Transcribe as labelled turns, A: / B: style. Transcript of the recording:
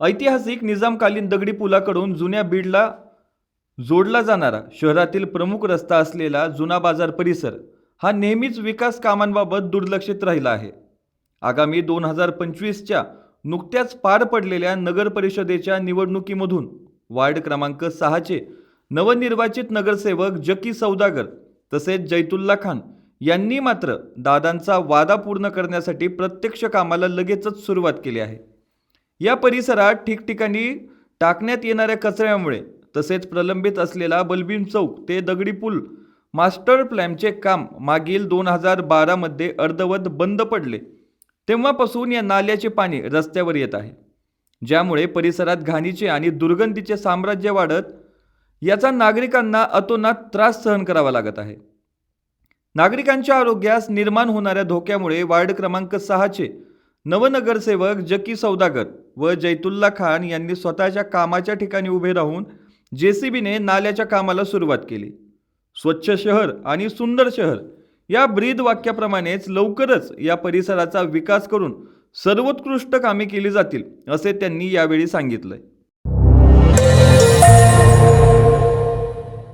A: ऐतिहासिक निजामकालीन दगडी पुलाकडून जुन्या बीडला जोडला जाणारा शहरातील प्रमुख रस्ता असलेला जुना बाजार परिसर हा नेहमीच विकास कामांबाबत दुर्लक्षित राहिला आहे। आगामी 2025च्या नुकत्याच पार पडलेल्या नगर परिषदेच्या निवडणुकीमधून वार्ड क्रमांक 6चे नवनिर्वाचित नगरसेवक जकी सौदागर तसेच जैतुल्ला खान यांनी मात्र दादांचा वादा पूर्ण करण्यासाठी प्रत्यक्ष कामाला लगेचच सुरुवात केली आहे। या परिसरात ठिकठिकाणी टाकण्यात येणाऱ्या कचऱ्यामुळे तसेच प्रलंबित असलेला बलबीम चौक ते दगडी पूल मास्टर प्लॅनचे काम मागील 2012 मध्ये अर्धवट बंद पडले तेव्हापासून या नाल्याचे पाणी रस्त्यावर येत आहे, ज्यामुळे परिसरात घाणीचे आणि दुर्गंधीचे साम्राज्य वाढत याचा नागरिकांना अतोनात त्रास सहन करावा लागत आहे। नागरिकांच्या आरोग्यास निर्माण होणाऱ्या धोक्यामुळे वार्ड क्रमांक 6चे नवनगरसेवक जकी सौदागर व जैतुल्ला खान यांनी स्वतःच्या कामाच्या ठिकाणी उभे राहून जेसीबीने नाल्याच्या कामाला सुरुवात केली। स्वच्छ शहर आणि सुंदर शहर या ब्रीद वाक्याप्रमाणेच लवकरच या परिसराचा विकास करून सर्वोत्कृष्ट कामे केली जातील असे त्यांनी यावेळी सांगितले।